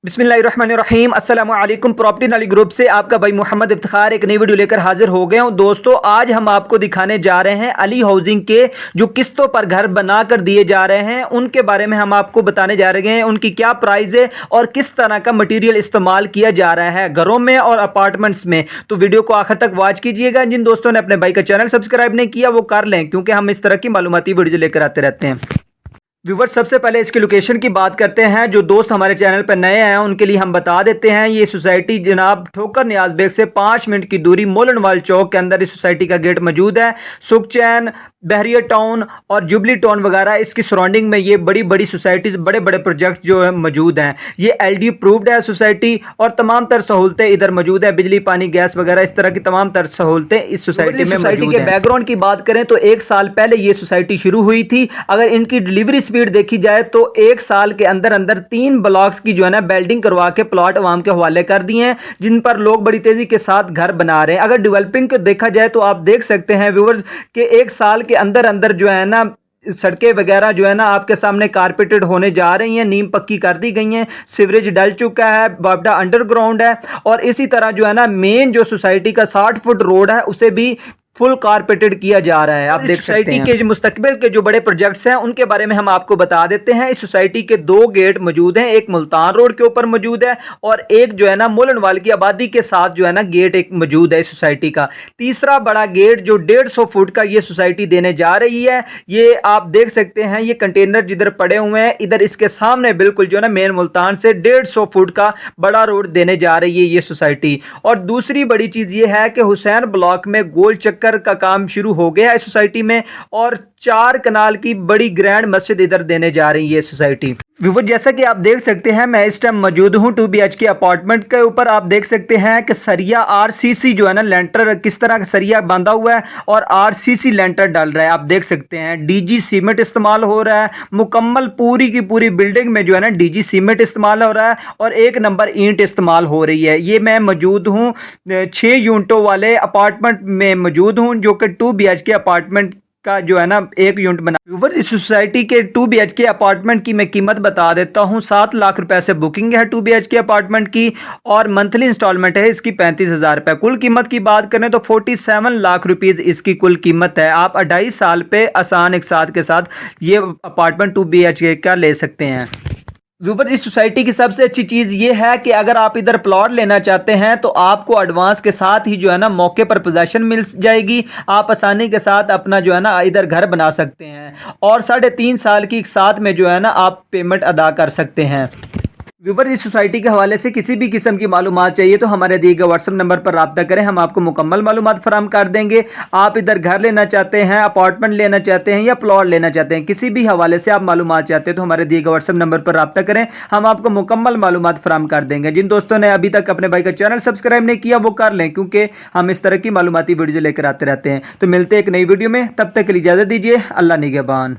बिस्मिल्लाहिर्रहमानिर्रहीम अस्सलामु अलैकुम। प्रॉपर्टी नाली ग्रुप से आपका भाई मोहम्मद इफ्तिखार एक नई वीडियो लेकर हाजिर हो गया हूं। दोस्तों, आज हम आपको दिखाने जा रहे हैं अली हाउसिंग के जो किस्तों पर घर बनाकर दिए जा रहे हैं उनके बारे में हम आपको बताने जा रहे हैं। उनकी क्या प्राइस है और किस तरह का मटेरियल इस्तेमाल किया जा रहा है घरों में और अपार्टमेंट्स में। तो वीडियो को आखिर तक वॉच कीजिएगा। जिन दोस्तों ने अपने भाई का चैनल सब्सक्राइब नहीं किया वो कर लें, क्योंकि हम इस तरह की मालूमाती वीडियो लेकर आते रहते हैं। व्यूवर्स, सबसे पहले इसकी लोकेशन की बात करते हैं। जो दोस्त हमारे चैनल पर नए हैं उनके लिए हम बता देते हैं, ये सोसाइटी जनाब ठोकर नियाज बेग से 5 मिनट की दूरी मोलनवाल चौक के अंदर इस सोसाइटी का गेट मौजूद है। सुखचैन, बहरिया टाउन और जुबली टाउन वगैरह इसकी सराउंडिंग में ये बड़ी बड़ी सोसाइटीज़, बड़े बड़े प्रोजेक्ट जो है मौजूद हैं। ये LD अप्रूव्ड है सोसाइटी और तमाम तर सहूलतें इधर मौजूद है। बिजली, पानी, गैस वगैरह इस तरह की तमाम तर सहूलतें इस सोसाइटी में सोसाइटी के बैकग्राउंड की बात करें तो 1 साल पहले ये सोसाइटी शुरू हुई थी। अगर इनकी डिलीवरी स्पीड देखी जाए तो 1 साल के अंदर अंदर 3 ब्लॉक्स की जो है ना बिल्डिंग करवा के प्लॉट अवाम के हवाले कर दिए हैं, जिन पर लोग बड़ी तेजी के साथ घर बना रहे हैं। अगर डेवलपिंग को देखा जाए तो आप देख सकते हैं व्यूअर्स के 1 साल के अंदर अंदर जो है ना सड़कें वगैरह जो है ना आपके सामने कारपेटेड होने जा रही हैं, नींव पक्की कर दी गई हैं, सीवरेज डल चुका है, बावड़ा अंडरग्राउंड है। और इसी तरह जो है ना मेन जो सोसाइटी का 60 फुट रोड है उसे भी फुल कारपेटेड किया जा रहा है। आप देख सकते हैं। के जो मुस्तकबिल के जो बड़े प्रोजेक्ट्स हैं उनके बारे में हम आपको बता देते हैं। इस सोसाइटी के 2 गेट मौजूद हैं, एक मुल्तान रोड के ऊपर मौजूद है और एक जो है ना मोलनवाल की आबादी के साथ जो है ना गेट एक मौजूद है इस सोसाइटी का। तीसरा बड़ा गेट जो 150 फुट का ये सोसाइटी देने जा रही है, ये आप देख सकते हैं। ये कंटेनर जिधर पड़े हुए हैं इधर इसके सामने बिल्कुल जो है ना मेन मुल्तान से 150 फुट का बड़ा रोड देने जा रही है ये सोसाइटी। और दूसरी बड़ी चीज ये है कि हुसैन ब्लॉक में गोल चक्कर का काम शुरू हो गया है सोसाइटी में और 4 कनाल की बड़ी ग्रैंड मस्जिद इधर देने जा रही है सोसाइटी। व्यूअर, जैसा कि आप देख सकते हैं मैं इस टाइम मौजूद हूं 2 BHK अपार्टमेंट के ऊपर। आप देख सकते हैं कि सरिया RCC जो है ना लेंटर किस तरह का सरिया बांधा हुआ है और RCC लेंटर डल रहा है। आप देख सकते हैं DG सीमेंट इस्तेमाल हो रहा है। मुकम्मल पूरी की पूरी बिल्डिंग में जो है ना DG सीमेंट इस्तेमाल हो रहा है और 1 नंबर ईंट इस्तेमाल हो रही है। ये मैं मौजूद हूँ 6 यूनिटों वाले अपार्टमेंट में मौजूद हूँ, जो कि 2 BHK अपार्टमेंट का जो है ना 1 यूनिट बना। इस सोसाइटी के 2 BHK अपार्टमेंट की मैं कीमत बता देता हूँ। 7 लाख रुपए से बुकिंग है 2 BHK अपार्टमेंट की और मंथली इंस्टॉलमेंट है इसकी 35,000 रुपए। कुल कीमत की बात करें तो 47 लाख रुपीज इसकी कुल कीमत है। आप 2.5 साल पे आसान एक साथ के साथ ये अपार्टमेंट 2 BHK का ले सकते हैं। व्यूअर, इस सोसाइटी की सबसे अच्छी चीज़ ये है कि अगर आप इधर प्लॉट लेना चाहते हैं तो आपको एडवांस के साथ ही जो है ना मौके पर पोजेसन मिल जाएगी। आप आसानी के साथ अपना जो है ना इधर घर बना सकते हैं और 3.5 साल की साथ में जो है ना आप पेमेंट अदा कर सकते हैं। व्यूअर, इस सोसाइटी के हवाले से किसी भी किस्म की मालूमात चाहिए तो हमारे दिए गए व्हाट्सएप नंबर पर रब्ता करें, हम आपको मुकम्मल मालूमात फराहम कर देंगे। आप इधर घर लेना चाहते हैं, अपार्टमेंट लेना चाहते हैं या प्लॉट लेना चाहते हैं, किसी भी हवाले से आप मालूमात चाहते हैं तो हमारे दिए गए व्हाट्सएप नंबर पर रब्ता करें, हम आपको मुकम्मल मालूमात फराहम कर देंगे। जिन दोस्तों ने अभी तक अपने भाई का चैनल सब्सक्राइब नहीं किया वो कर लें, क्योंकि हम इस तरह की मालूमाती वीडियो लेकर आते रहते हैं। तो मिलते हैं एक नई वीडियो में, तब तक के लिए इजाज़त दीजिए। अल्लाह निगहबान।